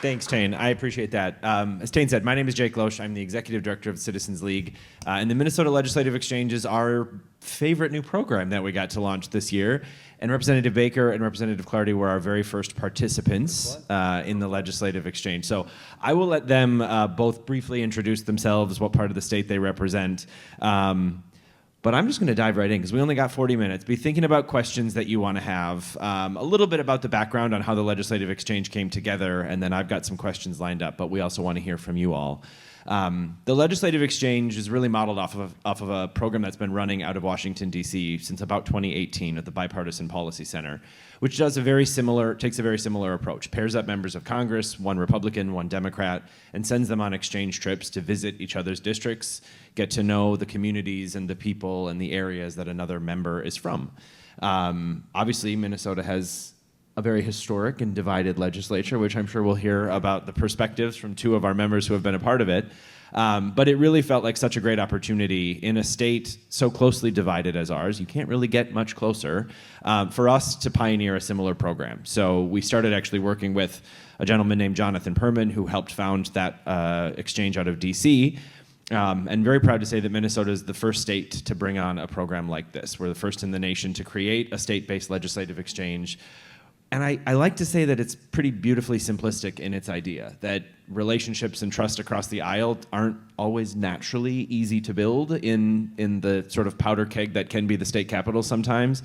Thanks, Tane. I appreciate that. As Tane said, my name is Jake Loesch. I'm the Executive Director of Citizens League. And the Minnesota Legislative Exchange is our favorite new program that we got to launch this year. And Representative Baker and Representative Clardy were our very first participants in the Legislative Exchange. So I will let them both briefly introduce themselves, what part of the state they represent. But I'm just going to dive right in because we only got 40 minutes. Be thinking about questions that you want to have, a little bit about the background on how the Legislative Exchange came together, and then I've got some questions lined up, but we also want to hear from you all. The Legislative Exchange is really modeled off of a program that's been running out of Washington, D.C. since about 2018 at the Bipartisan Policy Center, which takes a very similar approach, pairs up members of Congress, one Republican, one Democrat, and sends them on exchange trips to visit each other's districts, get to know the communities and the people and the areas that another member is from. Obviously, Minnesota has a very historic and divided legislature, which I'm sure we'll hear about the perspectives from two of our members who have been a part of it. But it really felt like such a great opportunity in a state so closely divided as ours. You can't really get much closer for us to pioneer a similar program. So we started actually working with a gentleman named Jonathan Perman, who helped found that exchange out of DC. And very proud to say that Minnesota is the first state to bring on a program like this. We're the first in the nation to create a state-based legislative exchange. And I like to say that it's pretty beautifully simplistic in its idea, that relationships and trust across the aisle aren't always naturally easy to build in the sort of powder keg that can be the state capitol sometimes,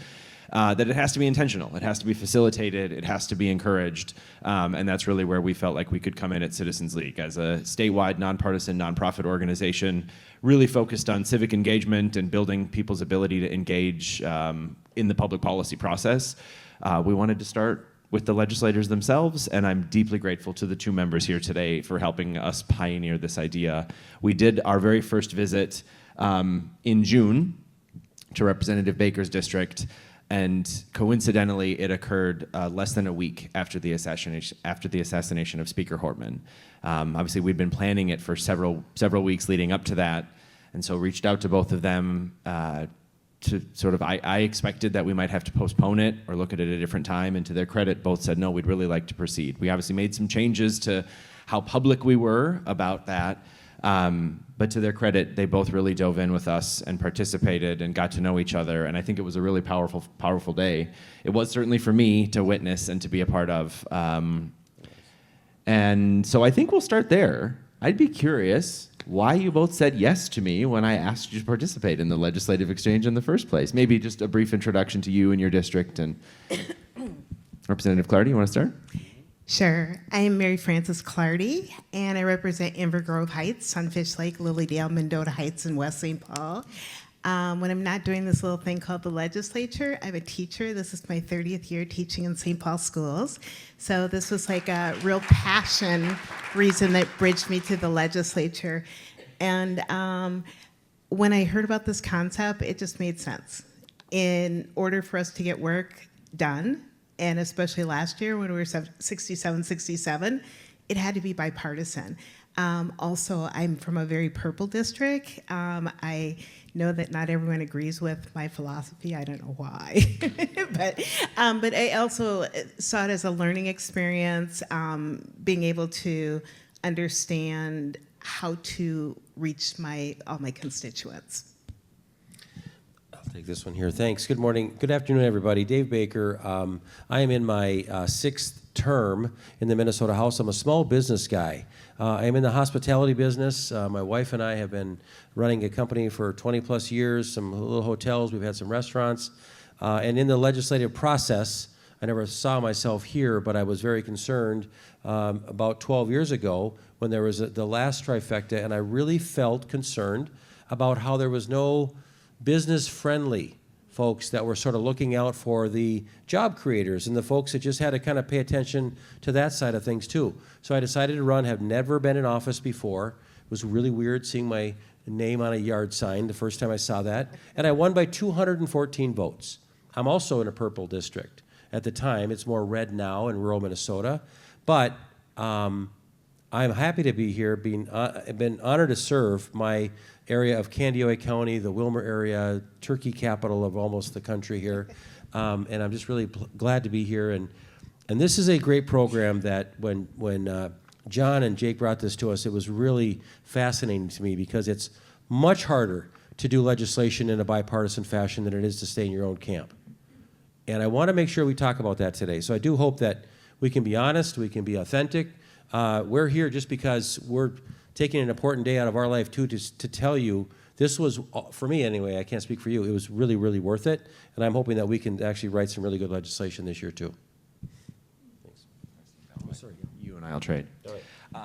that it has to be intentional, it has to be facilitated, it has to be encouraged, and that's really where we felt like we could come in at Citizens League as a statewide, nonpartisan, nonprofit organization, really focused on civic engagement and building people's ability to engage in the public policy process. We wanted to start with the legislators themselves, and I'm deeply grateful to the two members here today for helping us pioneer this idea. We did our very first visit in June to Representative Baker's district, and coincidentally, it occurred less than a week after the assassination of Speaker Hortman. Obviously, we'd been planning it for several weeks leading up to that, and so reached out to both of them to sort of, I expected that we might have to postpone it or look at it at a different time, and to their credit, both said, no, we'd really like to proceed. We obviously made some changes to how public we were about that, but to their credit, they both really dove in with us and participated and got to know each other, and I think it was a really powerful day. It was certainly for me to witness and to be a part of. And so I think we'll start there. I'd be curious why you both said yes to me when I asked you to participate in the Legislative Exchange in the first place. Maybe just a brief introduction to you and your district. And Representative Clardy, you want to start? Sure. I am Mary Frances Clardy, and I represent Inver Grove Heights, Sunfish Lake, Lilydale, Mendota Heights, and West St. Paul. When I'm not doing this little thing called the legislature, I'm a teacher. This is my 30th year teaching in St. Paul schools. So this was like a real passion reason that bridged me to the legislature. And when I heard about this concept, it just made sense. In order for us to get work done, and especially last year when we were 67, it had to be bipartisan. Also, I'm from a very purple district. I know that not everyone agrees with my philosophy. I don't know why. but I also saw it as a learning experience, being able to understand how to reach all my constituents. I'll take this one here. Thanks. Good morning. Good afternoon, everybody. Dave Baker. I am in my sixth term in the Minnesota House. I'm a small business guy. I'm in the hospitality business. My wife and I have been running a company for 20 plus years, some little hotels, we've had some restaurants. And in the legislative process, I never saw myself here, but I was very concerned about 12 years ago when there was the last trifecta, and I really felt concerned about how there was no business-friendly folks that were sort of looking out for the job creators and the folks that just had to kind of pay attention to that side of things too. So I decided to run, have never been in office before. It was really weird seeing my name on a yard sign the first time I saw that. And I won by 214 votes. I'm also in a purple district. At the time, it's more red now in rural Minnesota. But I'm happy to be here, I've been honored to serve my area of Candioi County, the Wilmer area, turkey capital of almost the country here. And I'm just really glad to be here. And this is a great program that when John and Jake brought this to us, it was really fascinating to me because it's much harder to do legislation in a bipartisan fashion than it is to stay in your own camp. And I want to make sure we talk about that today. So I do hope that we can be honest, we can be authentic. We're here just because we're taking an important day out of our life too to tell you this was, for me anyway, I can't speak for you, it was really, really worth it. And I'm hoping that we can actually write some really good legislation this year too. Thanks. Oh, sorry. You and I'll trade. All right.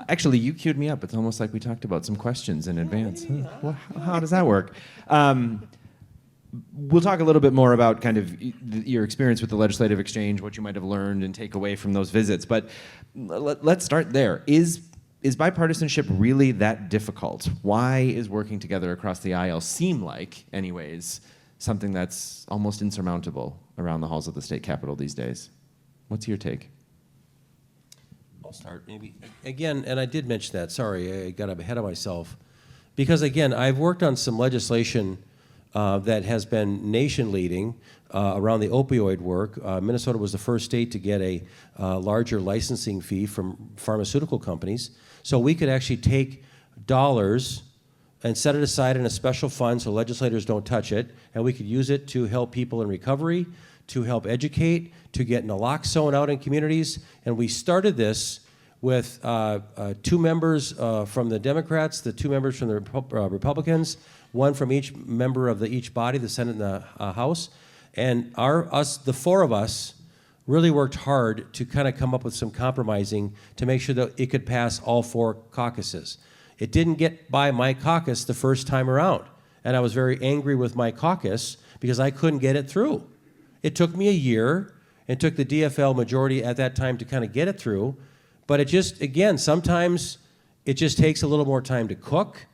Actually, you queued me up. It's almost like we talked about some questions in advance. Well, how does that work? We'll talk a little bit more about kind of your experience with the legislative exchange, what you might have learned and take away from those visits. But let's start there. Is bipartisanship really that difficult? Why is working together across the aisle seem like, anyways, something that's almost insurmountable around the halls of the state capitol these days? What's your take? I'll start maybe. Again, and I did mention that, sorry, I got ahead of myself. Because again, I've worked on some legislation that has been nation-leading around the opioid work. Minnesota was the first state to get a larger licensing fee from pharmaceutical companies. So we could actually take dollars and set it aside in a special fund so legislators don't touch it, and we could use it to help people in recovery, to help educate, to get naloxone out in communities. And we started this with 2 members from the Democrats, the 2 members from the Republicans, 1 from each member of each body, the Senate and the House. And the 4 of us really worked hard to kind of come up with some compromising to make sure that it could pass all 4 caucuses. It didn't get by my caucus the first time around. And I was very angry with my caucus because I couldn't get it through. It took me a year. It took the DFL majority at that time to kind of get it through. But it just, again, sometimes it just takes a little more time to cook.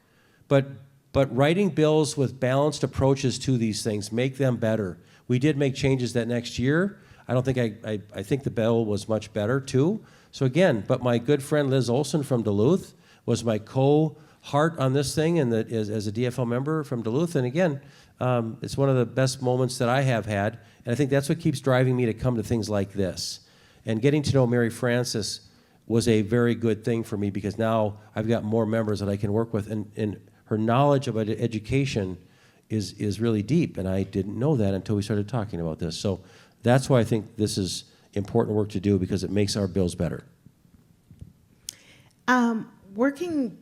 But writing bills with balanced approaches to these things make them better. We did make changes that next year. I think the bill was much better too. So again, but my good friend Liz Olson from Duluth was my co-heart on this thing and as a DFL member from Duluth. And again, it's one of the best moments that I have had. And I think that's what keeps driving me to come to things like this. And getting to know Mary Frances was a very good thing for me because now I've got more members that I can work with. And her knowledge about education is really deep. And I didn't know that until we started talking about this. So that's why I think this is important work to do because it makes our bills better. Working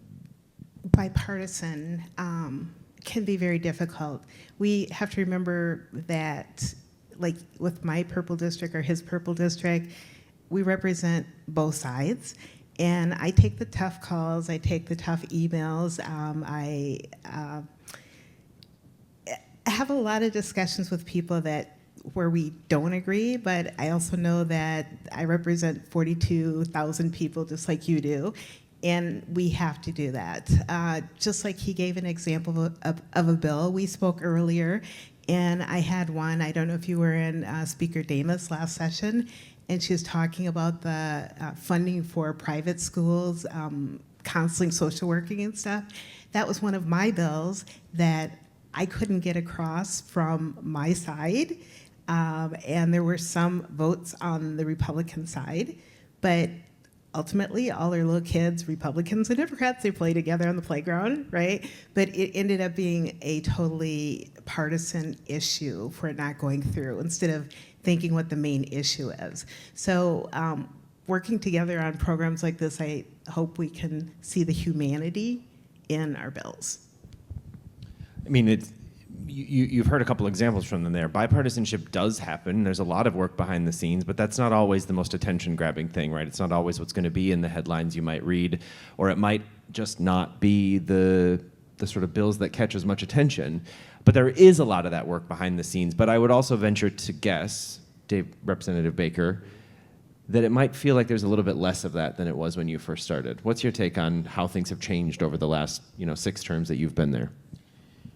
bipartisan can be very difficult. We have to remember that, like with my purple district or his purple district, we represent both sides. And I take the tough calls, I take the tough emails. I have a lot of discussions with people where we don't agree, but I also know that I represent 42,000 people just like you do. And we have to do that. Just like he gave an example of a bill, we spoke earlier, and I had one, I don't know if you were in Speaker Damas last session, and she was talking about the funding for private schools, counseling, social working and stuff. That was one of my bills that I couldn't get across from my side, and there were some votes on the Republican side, but ultimately, all their little kids, Republicans and Democrats, they play together on the playground, right? But it ended up being a totally partisan issue for it not going through instead of thinking what the main issue is. So working together on programs like this, I hope we can see the humanity in our bills. I mean, you've heard a couple examples from them there. Bipartisanship does happen. There's a lot of work behind the scenes, but that's not always the most attention-grabbing thing, right? It's not always what's going to be in the headlines you might read, or it might just not be the sort of bills that catch as much attention. But there is a lot of that work behind the scenes. But I would also venture to guess, Representative Baker, that it might feel like there's a little bit less of that than it was when you first started. What's your take on how things have changed over the last 6 terms that you've been there?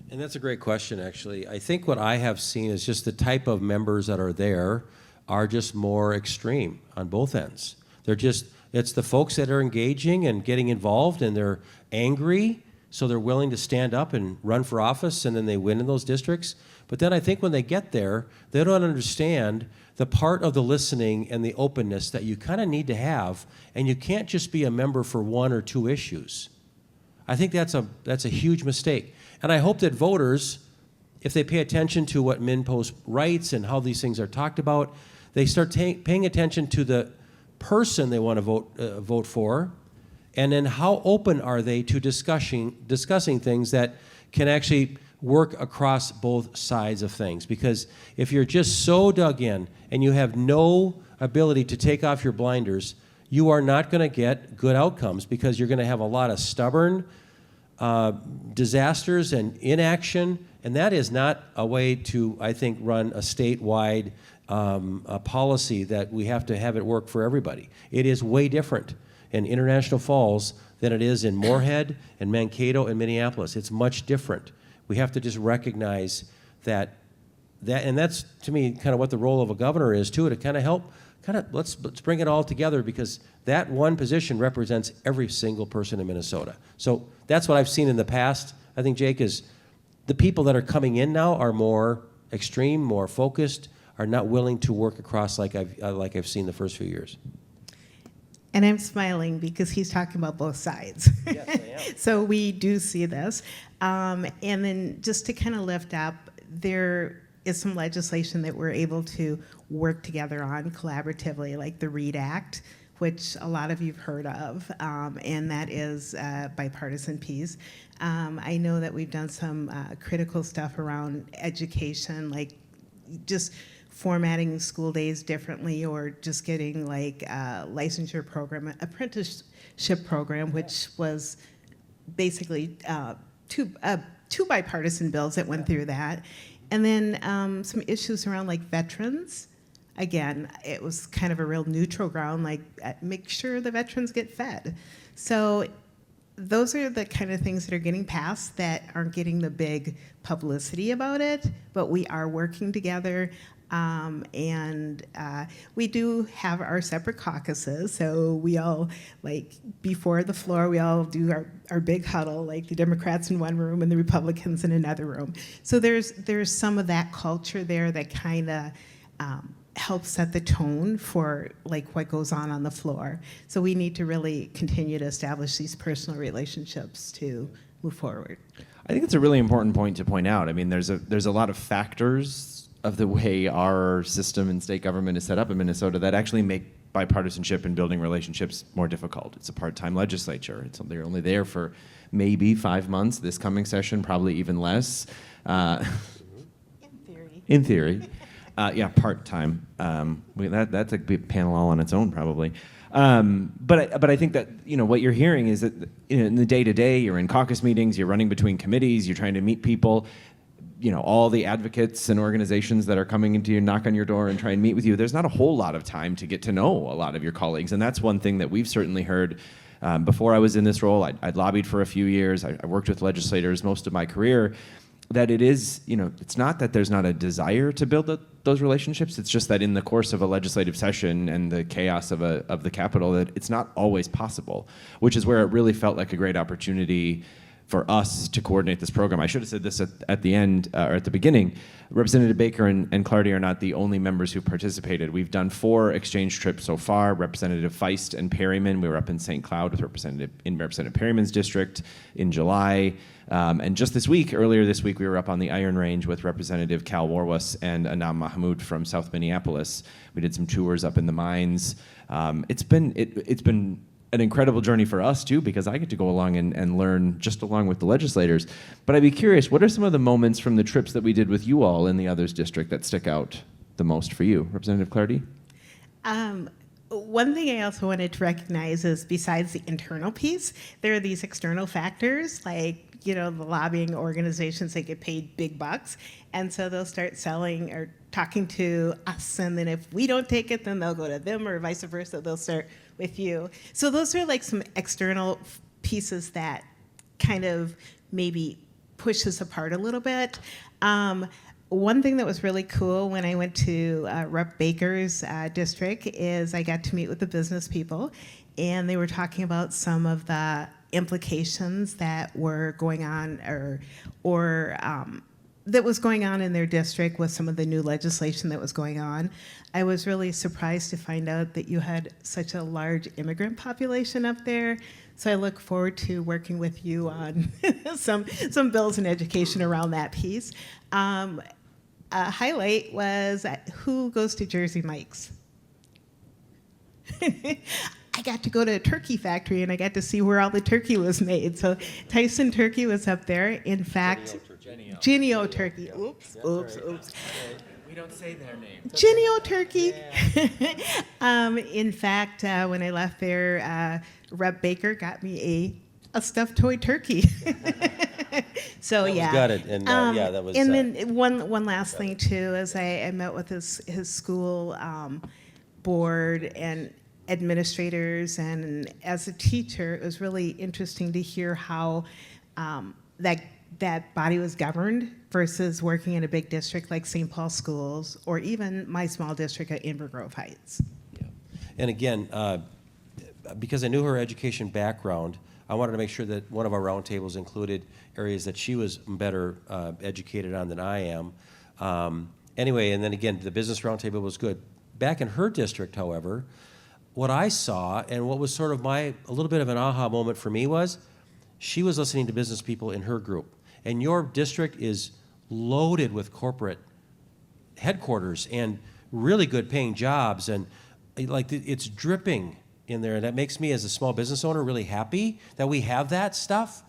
And that's a great question, actually. I think what I have seen is just the type of members that are there are just more extreme on both ends. It's the folks that are engaging and getting involved, and they're angry, So they're willing to stand up and run for office, and then they win in those districts. But then I think when they get there, they don't understand the part of the listening and the openness that you kind of need to have, and you can't just be a member for one or two issues. I think that's a huge mistake. And I hope that voters, if they pay attention to what MinnPost writes and how these things are talked about, they start paying attention to the person they want to vote for, and then how open are they to discussing things that can actually work across both sides of things. Because if you're just so dug in and you have no ability to take off your blinders, you are not going to get good outcomes, because you're going to have a lot of stubborn disasters and inaction, and that is not a way to, I think, run a statewide a policy that we have to have it work for everybody. It is way different in International Falls than it is in Moorhead and Mankato and Minneapolis. It's much different. We have to just recognize that, and that's, to me, kind of what the role of a governor is too, to kind of help, let's bring it all together, because that one position represents every single person in Minnesota. So that's what I've seen in the past. I think, Jake, is the people that are coming in now are more extreme, more focused, are not willing to work across like I've seen the first few years. And I'm smiling because he's talking about both sides. Yes, I am. So we do see this. And then just to kind of lift up, there is some legislation that we're able to work together on collaboratively, like the READ Act, which a lot of you've heard of, and that is bipartisan piece. I know that we've done some critical stuff around education, like just formatting school days differently, or just getting like a licensure program, apprenticeship program, which was basically two bipartisan bills that went through that. And then some issues around like veterans. Again, it was kind of a real neutral ground, like make sure the veterans get fed. So those are the kind of things that are getting passed that aren't getting the big publicity about it, but we are working together. And we do have our separate caucuses, so we all, like, before the floor, we all do our big huddle, like the Democrats in one room and the Republicans in another room. So there's some of that culture there that kind of helps set the tone for like what goes on the floor. So we need to really continue to establish these personal relationships to move forward. I think it's a really important point to point out. I mean, there's a lot of factors of the way our system and state government is set up in Minnesota that actually make bipartisanship and building relationships more difficult. It's a part-time legislature. They're only there for maybe 5 months. This coming session, probably even less. In theory. In theory. Yeah, part-time. That's a big panel all on its own, probably. But I think that, what you're hearing is that in the day-to-day, you're in caucus meetings, you're running between committees, you're trying to meet people. All the advocates and organizations that are coming into you, knock on your door and try and meet with you, there's not a whole lot of time to get to know a lot of your colleagues. And that's one thing that we've certainly heard. Before I was in this role, I'd lobbied for a few years. I worked with legislators most of my career. That it is, it's not that there's not a desire to build those relationships. It's just that in the course of a legislative session and the chaos of the Capitol, that it's not always possible, which is where it really felt like a great opportunity for us to coordinate this program. I should have said this at the end, or at the beginning. Representative Baker and Clardy are not the only members who participated. We've done 4 exchange trips so far. Representative Feist and Perryman, we were up in St. Cloud with Representative Perryman's district in July. And just earlier this week, we were up on the Iron Range with Representative Cal Warwas and Anam Mahmoud from South Minneapolis. We did some tours up in the mines. It's been an incredible journey for us too, because I get to go along and learn just along with the legislators. But I'd be curious, what are some of the moments from the trips that we did with you all in the others district that stick out the most for you? Representative Clardy? One thing I also wanted to recognize is, besides the internal piece, there are these external factors, like, the lobbying organizations that get paid big bucks, and so they'll start selling or talking to us, and then if we don't take it, then they'll go to them, or vice versa, they'll start with you. So those are like some external pieces that kind of maybe push us apart a little bit. One thing that was really cool when I went to Rep. Baker's district is I got to meet with the business people, and they were talking about some of the implications that were going on or that was going on in their district with some of the new legislation that was going on. I was really surprised to find out that you had such a large immigrant population up there. So I look forward to working with you on some bills in education around that piece. A highlight was who goes to Jersey Mike's? I got to go to a turkey factory and I got to see where all the turkey was made. So Tyson Turkey was up there. In fact, Genio Turkey. Oops. We don't say their name. Genio Turkey. In fact, when I left there, Rep Baker got me a stuffed toy turkey. So That was yeah, gutted, and that was. And then one last thing too is I met with his school board and administrators, and as a teacher, it was really interesting to hear how that body was governed versus working in a big district like St. Paul Schools or even my small district at Inver Grove Heights. Yeah. And again, because I knew her education background, I wanted to make sure that one of our roundtables included areas that she was better educated on than I am. Anyway, and then again, the business roundtable was good. Back in her district, however, what I saw and what was sort of a little bit of an aha moment for me was she was listening to business people in her group. And your district is loaded with corporate headquarters and really good paying jobs, and like it's dripping in there. And that makes me as a small business owner really happy that we have that stuff.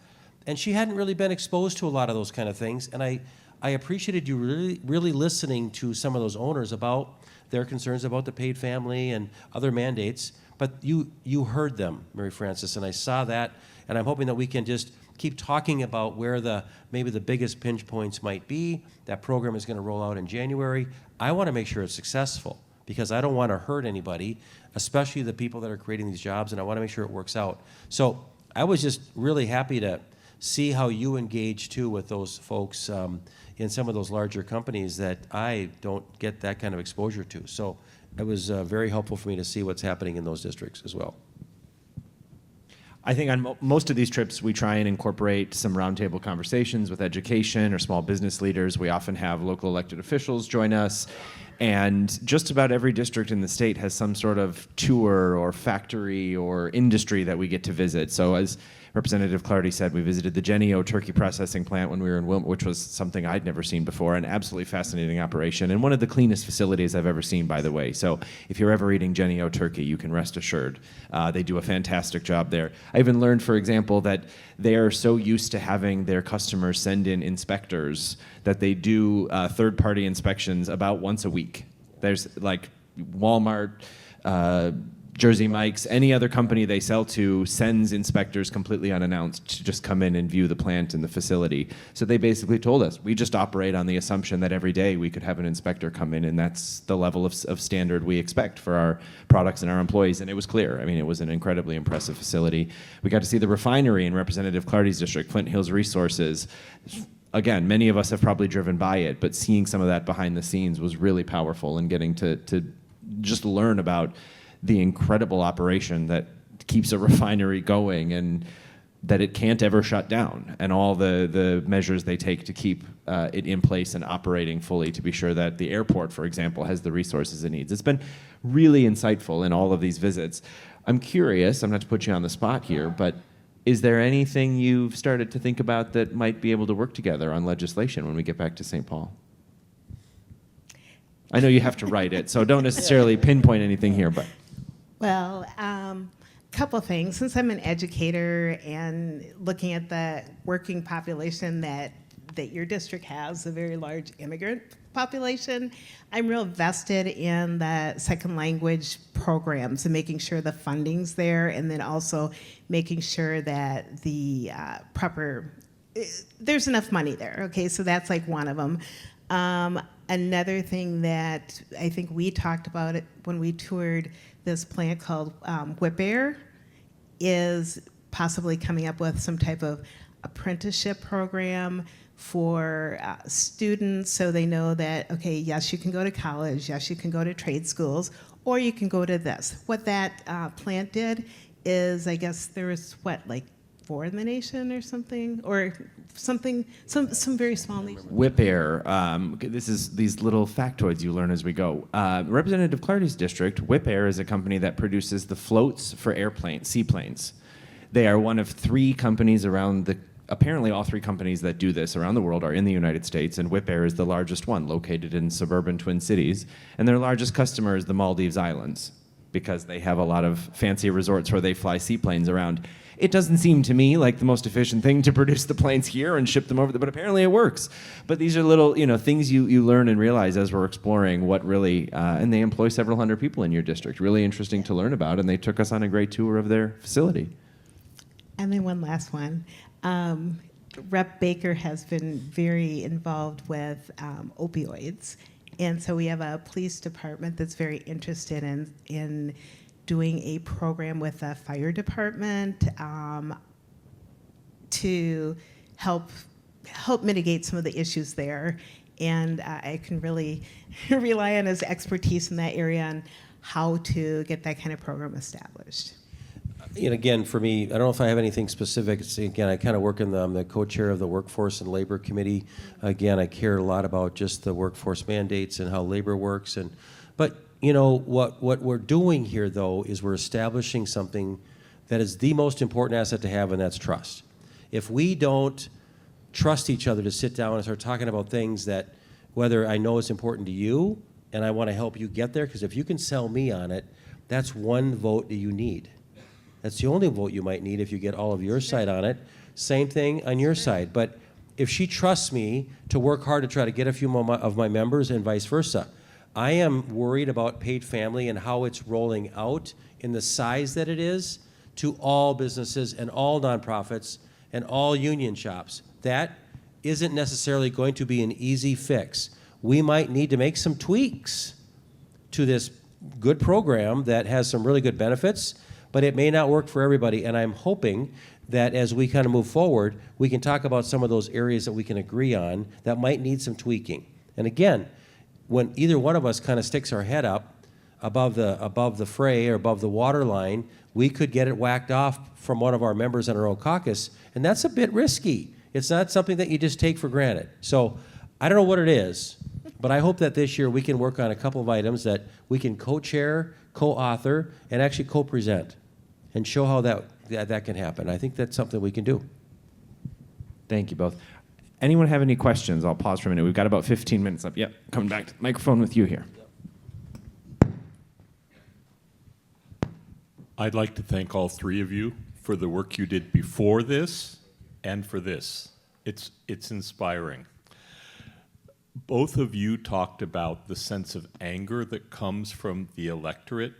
And she hadn't really been exposed to a lot of those kind of things. And I appreciated you really listening to some of those owners about their concerns about the paid family and other mandates. But you heard them, Mary Frances, and I saw that. And I'm hoping that we can just keep talking about where maybe the biggest pinch points might be. That program is going to roll out in January. I want to make sure it's successful because I don't want to hurt anybody, especially the people that are creating these jobs, and I want to make sure it works out. So I was just really happy to see how you engage too with those folks in some of those larger companies that I don't get that kind of exposure to. So it was very helpful for me to see what's happening in those districts as well. I think on most of these trips, we try and incorporate some roundtable conversations with education or small business leaders. We often have local elected officials join us. And just about every district in the state has some sort of tour or factory or industry that we get to visit. So as Representative Clardy said, we visited the Genio turkey processing plant when we were in Wilmot, which was something I'd never seen before, an absolutely fascinating operation, and one of the cleanest facilities I've ever seen, by the way. So if you're ever eating Genio turkey, you can rest assured. They do a fantastic job there. I even learned, for example, that they are so used to having their customers send in inspectors that they do third-party inspections about once a week. There's like Walmart, Jersey Mike's, any other company they sell to sends inspectors completely unannounced to just come in and view the plant and the facility. So they basically told us, we just operate on the assumption that every day we could have an inspector come in, and that's the level of standard we expect for our products and our employees. And it was clear. I mean, it was an incredibly impressive facility. We got to see the refinery in Representative Clardy's district, Flint Hills Resources. Again, many of us have probably driven by it, but seeing some of that behind the scenes was really powerful, and getting to just learn about the incredible operation that keeps a refinery going and that it can't ever shut down, and all the measures they take to keep it in place and operating fully to be sure that the airport, for example, has the resources it needs. It's been really insightful in all of these visits. I'm curious, I'm not to put you on the spot here, but is there anything you've started to think about that might be able to work together on legislation when we get back to St. Paul? I know you have to write it, so don't necessarily pinpoint anything here, but. Well, couple things. Since I'm an educator and looking at the working population that your district has, a very large immigrant population, I'm real vested in the second language programs and making sure the funding's there, and then also making sure that the there's enough money there. Okay, so that's like one of them. Another thing that I think we talked about it when we toured this plant called Whip Air is possibly coming up with some type of apprenticeship program for students, so they know that, okay, yes, you can go to college, yes, you can go to trade schools, or you can go to this. What that plant did is, I guess there was, like 4 in the nation or something, or something, some very small nation. Whip Air. This is these little factoids you learn as we go. Representative Clardy's district, Whip Air, is a company that produces the floats for airplanes, seaplanes. They are one of 3 companies around the. Apparently, all 3 companies that do this around the world are in the United States, and Whip Air is the largest one, located in suburban Twin Cities. And their largest customer is the Maldives Islands, because they have a lot of fancy resorts where they fly seaplanes around. It doesn't seem to me like the most efficient thing to produce the planes here and ship them over there, but apparently it works. But these are little, things you learn and realize as we're exploring what really, and they employ several hundred people in your district. Really interesting to learn about, and they took us on a great tour of their facility. And then one last one. Rep. Baker has been very involved with opioids. And so we have a police department that's very interested in doing a program with the fire department to help mitigate some of the issues there. And I can really rely on his expertise in that area on how to get that kind of program established. And again, for me, I don't know if I have anything specific. Again, I kind of work I'm the co-chair of the Workforce and Labor Committee. Again, I care a lot about just the workforce mandates and how labor works. But what we're doing here, though, is we're establishing something that is the most important asset to have, and that's trust. If we don't trust each other to sit down and start talking about things that, whether I know it's important to you and I want to help you get there, because if you can sell me on it, that's one vote that you need. That's the only vote you might need if you get all of your side on it. Same thing on your side. But if she trusts me to work hard to try to get a few more of my members and vice versa, I am worried about paid family and how it's rolling out in the size that it is to all businesses and all nonprofits and all union shops. That isn't necessarily going to be an easy fix. We might need to make some tweaks to this good program that has some really good benefits, but it may not work for everybody, and I'm hoping that as we kind of move forward, we can talk about some of those areas that we can agree on that might need some tweaking. And again, when either one of us kind of sticks our head up above the fray or above the water line, we could get it whacked off from one of our members in our own caucus, and that's a bit risky. It's not something that you just take for granted. So I don't know what it is, but I hope that this year we can work on a couple of items that we can co-chair, co-author, and actually co-present and show how that can happen. I think that's something we can do. Thank you both. Anyone have any questions? I'll pause for a minute. We've got about 15 minutes up. Yep, coming back to the microphone with you here. I'd like to thank all 3 of you for the work you did before this and for this. It's inspiring. Both of you talked about the sense of anger that comes from the electorate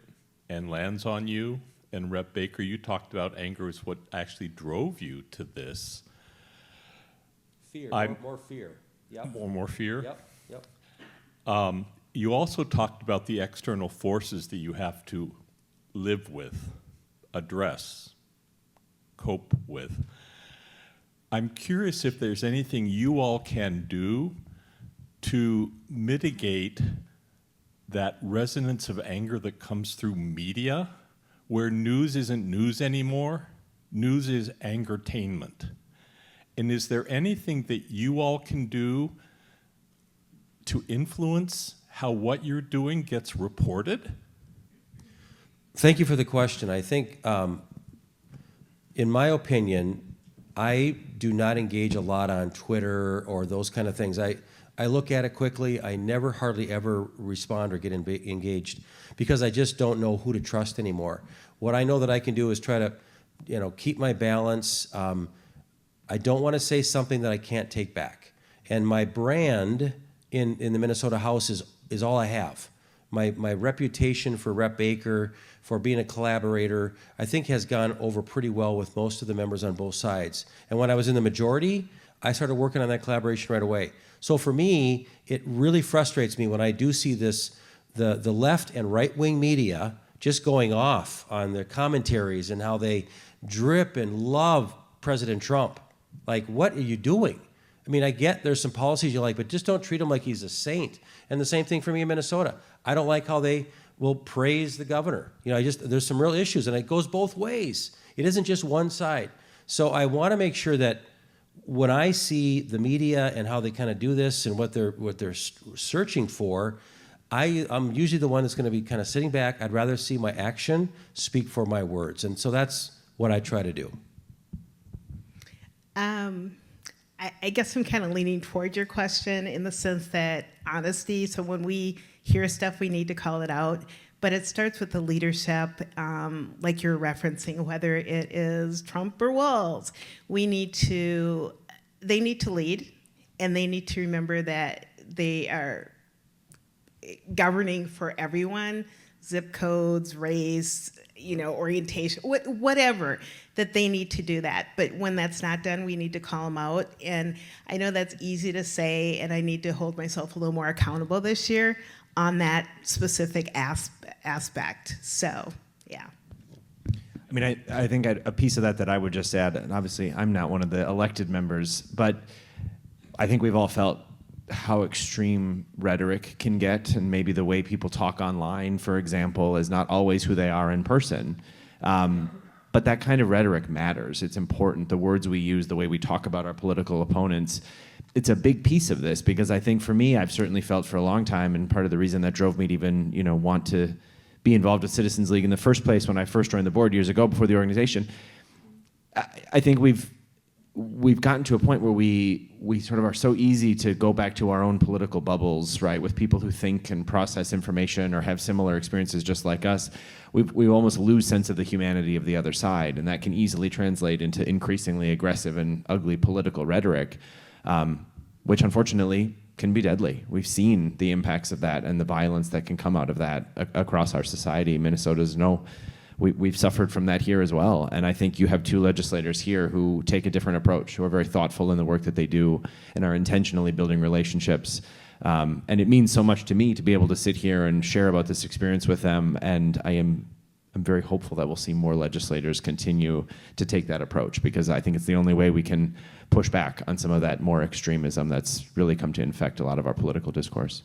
and lands on you. And Rep. Baker, you talked about anger is what actually drove you to this. Fear, more fear. Yep. More fear? Yep. You also talked about the external forces that you have to live with, address, cope with. I'm curious if there's anything you all can do to mitigate that resonance of anger that comes through media, where news isn't news anymore, news is angertainment. And is there anything that you all can do to influence how what you're doing gets reported? Thank you for the question. I think, in my opinion, I do not engage a lot on Twitter or those kind of things. I look at it quickly. I never hardly ever respond or get engaged because I just don't know who to trust anymore. What I know that I can do is try to, keep my balance. I don't want to say something that I can't take back. And my brand in the Minnesota House is all I have. My reputation for Rep. Baker, for being a collaborator, I think has gone over pretty well with most of the members on both sides. And when I was in the majority, I started working on that collaboration right away. So for me, it really frustrates me when I do see the left and right-wing media just going off on their commentaries and how they drip and love President Trump. Like, what are you doing? I mean, I get there's some policies you like, but just don't treat him like he's a saint. And the same thing for me in Minnesota. I don't like how they will praise the governor. There's some real issues, and it goes both ways. It isn't just one side. So I want to make sure that when I see the media and how they kind of do this and what they're searching for, I'm usually the one that's going to be kind of sitting back. I'd rather see my action speak for my words. And so that's what I try to do. I guess I'm kind of leaning toward your question in the sense that honesty, so when we hear stuff, we need to call it out. But it starts with the leadership, like you're referencing, whether it is Trump or Walz. They need to lead, and they need to remember that they are governing for everyone, zip codes, race, orientation, whatever, that they need to do that. But when that's not done, we need to call them out. And I know that's easy to say, and I need to hold myself a little more accountable this year on that specific aspect. So, yeah. I mean, I think a piece of that I would just add, and obviously I'm not one of the elected members, but I think we've all felt how extreme rhetoric can get, and maybe the way people talk online, for example, is not always who they are in person. But that kind of rhetoric matters. It's important. The words we use, the way we talk about our political opponents, it's a big piece of this, because I think for me, I've certainly felt for a long time, and part of the reason that drove me to even want to be involved with Citizens League in the first place when I first joined the board years ago before the organization, I think we've gotten to a point where we sort of are so easy to go back to our own political bubbles, right, with people who think and process information or have similar experiences just like us. We almost lose sense of the humanity of the other side, and that can easily translate into increasingly aggressive and ugly political rhetoric, which unfortunately can be deadly. We've seen the impacts of that and the violence that can come out of that across our society. Minnesota's we've suffered from that here as well. And I think you have two legislators here who take a different approach, who are very thoughtful in the work that they do and are intentionally building relationships. And it means so much to me to be able to sit here and share about this experience with them. And I'm very hopeful that we'll see more legislators continue to take that approach, because I think it's the only way we can push back on some of that more extremism that's really come to infect a lot of our political discourse.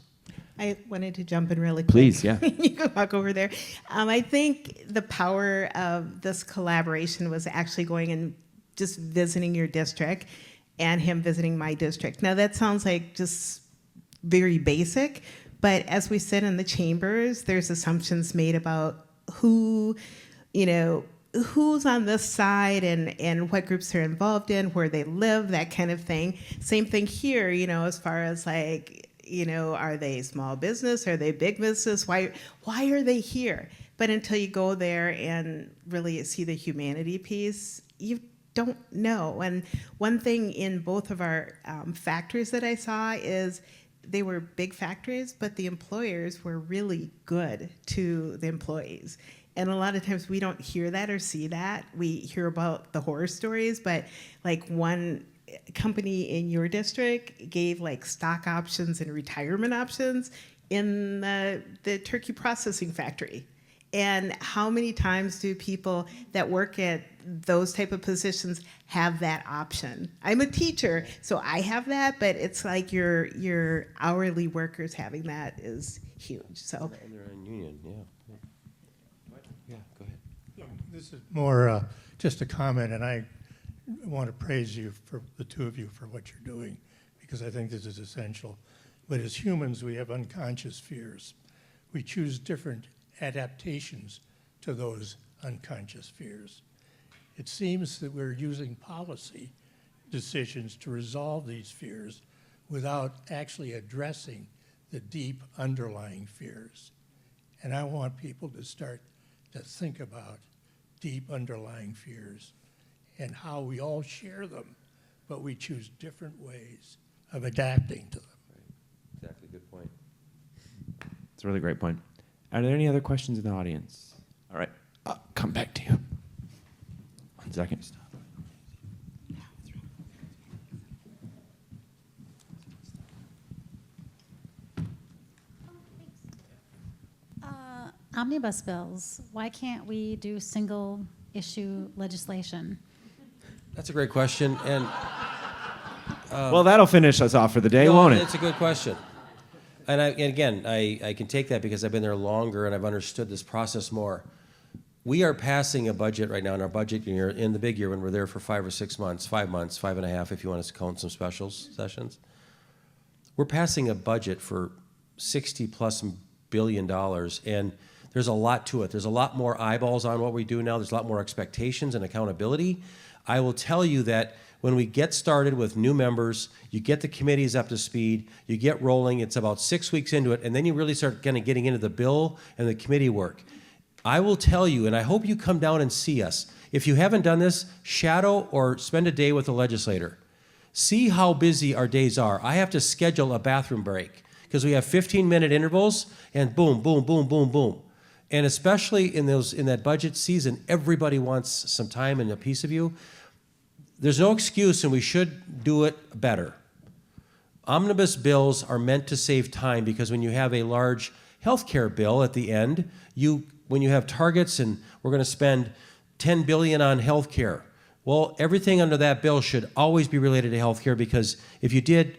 I wanted to jump in really quick. Please, yeah. You can walk over there. I think the power of this collaboration was actually going and just visiting your district and him visiting my district. Now that sounds like just very basic, but as we sit in the chambers, there's assumptions made about who's on this side and what groups they're involved in, where they live, that kind of thing. Same thing here, as far as like, are they small business? Are they big business? Why are they here? But until you go there and really see the humanity piece, you don't know. And one thing in both of our factories that I saw is they were big factories, but the employers were really good to the employees. And a lot of times we don't hear that or see that. We hear about the horror stories, but like one company in your district gave like stock options and retirement options in the turkey processing factory. And how many times do people that work at those type of positions have that option? I'm a teacher, so I have that, but it's like your hourly workers having that is huge. So And they're in union, yeah. Yeah, go ahead. Yeah. This is more just a comment, and I want to praise you, for the two of you, for what you're doing, because I think this is essential. But as humans, we have unconscious fears. We choose different adaptations to those unconscious fears. It seems that we're using policy decisions to resolve these fears without actually addressing the deep underlying fears. And I want people to start to think about deep underlying fears and how we all share them, but we choose different ways of adapting to them. Right. Exactly, good point. It's a really great point. Are there any other questions in the audience? All right, I'll come back to you. 1 second. Omnibus bills, why can't we do single issue legislation? That's a great question, and Well, that'll finish us off for the day, no, won't it? It's a good question. And again, I can take that because I've been there longer and I've understood this process more. We are passing a budget right now in our budget year, in the big year when we're there for 5 or 6 months, 5 months, 5.5 if you want us to count some special sessions. We're passing a budget for $60+ billion, and there's a lot to it. There's a lot more eyeballs on what we do now. There's a lot more expectations and accountability. I will tell you that when we get started with new members, you get the committees up to speed, you get rolling, it's about 6 weeks into it, and then you really start kind of getting into the bill and the committee work. I will tell you, and I hope you come down and see us. If you haven't done this, shadow or spend a day with a legislator. See how busy our days are. I have to schedule a bathroom break because we have 15-minute intervals and boom, boom, boom, boom, boom. And especially in that budget season, everybody wants some time and a piece of you. There's no excuse, and we should do it better. Omnibus bills are meant to save time because when you have a large healthcare bill at the end, when you have targets and we're going to spend $10 billion on healthcare, well, everything under that bill should always be related to healthcare because if you did,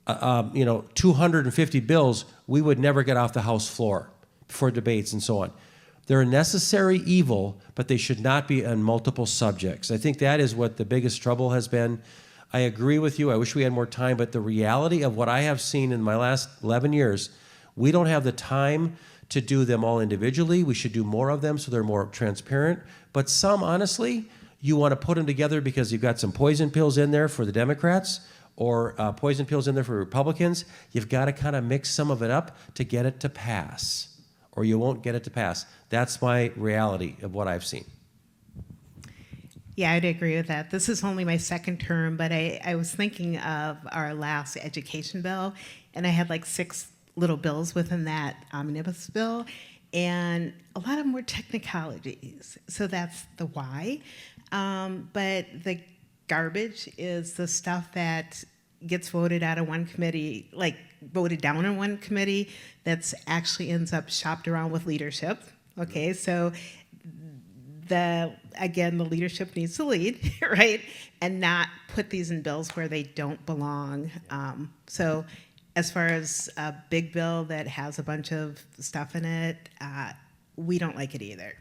250 bills, we would never get off the House floor for debates and so on. They're a necessary evil, but they should not be on multiple subjects. I think that is what the biggest trouble has been. I agree with you. I wish we had more time, but the reality of what I have seen in my last 11 years, we don't have the time to do them all individually. We should do more of them so they're more transparent. But some, honestly, you want to put them together because you've got some poison pills in there for the Democrats or poison pills in there for Republicans. You've got to kind of mix some of it up to get it to pass, or you won't get it to pass. That's my reality of what I've seen. Yeah, I'd agree with that. This is only my second term, but I was thinking of our last education bill, and I had like 6 little bills within that omnibus bill, and a lot of them were technicalities. So that's the why. But the garbage is the stuff that gets voted out of one committee, like voted down in one committee, that's actually ends up shopped around with leadership. Okay, so the leadership needs to lead, right, and not put these in bills where they don't belong. So as far as a big bill that has a bunch of stuff in it, we don't like it either.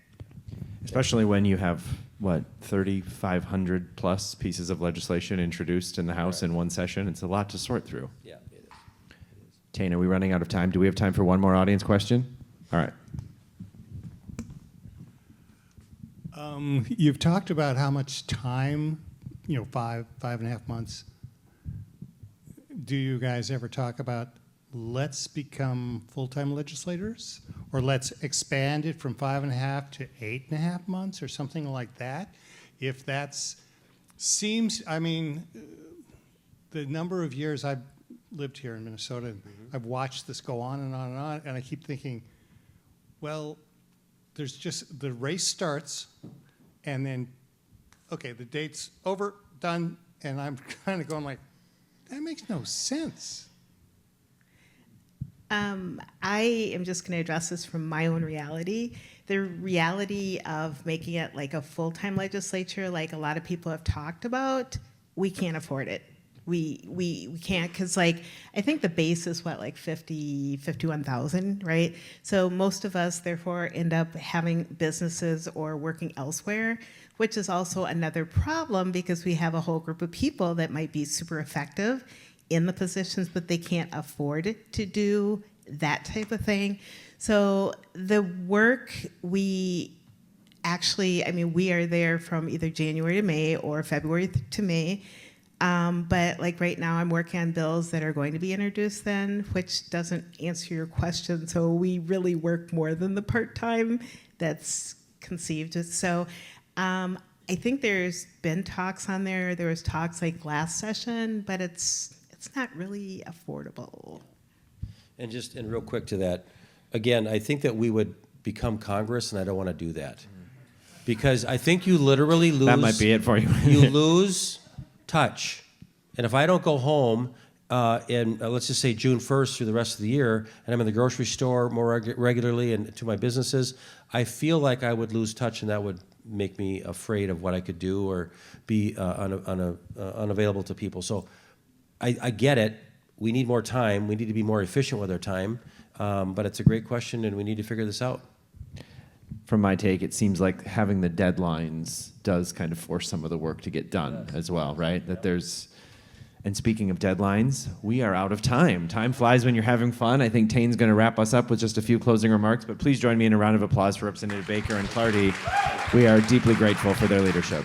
Especially when you have, 3,500 plus pieces of legislation introduced in the House in one session. It's a lot to sort through. Yeah, it is. Tane, are we running out of time? Do we have time for one more audience question? All right. You've talked about how much time, 5.5 months. Do you guys ever talk about let's become full-time legislators, or let's expand it from 5.5 to 8.5 months, or something like that? If that's seems, the number of years I've lived here in Minnesota, I've watched this go on and on and on, and I keep thinking, well, there's just the race starts, and then, okay, the date's over, done, and I'm kind of going like, that makes no sense. I am just going to address this from my own reality. The reality of making it like a full-time legislature, like a lot of people have talked about, we can't afford it. We can't, because I think the base is 51,000, right? So most of us therefore end up having businesses or working elsewhere, which is also another problem because we have a whole group of people that might be super effective in the positions, but they can't afford to do that type of thing. So the work we are there from either January to May or February to May. But right now I'm working on bills that are going to be introduced then, which doesn't answer your question. So we really work more than the part-time that's conceived. So I think there's been talks on there. There was talks last session, but it's not really affordable. And real quick to that, again, I think that we would become Congress, and I don't want to do that. Because I think you literally lose... That might be it for you. You lose touch. And if I don't go home let's just say June 1st through the rest of the year, and I'm in the grocery store more regularly and to my businesses, I feel like I would lose touch, and that would make me afraid of what I could do or be unavailable to people. So I get it. We need more time. We need to be more efficient with our time. But it's a great question, and we need to figure this out. from my take, it seems like having the deadlines does kind of force some of the work to get done as well, right? That there's, and speaking of deadlines, we are out of time. Time flies when you're having fun. I think Tane's going to wrap us up with just a few closing remarks, but please join me in a round of applause for Representative Baker and Clardy. We are deeply grateful for their leadership.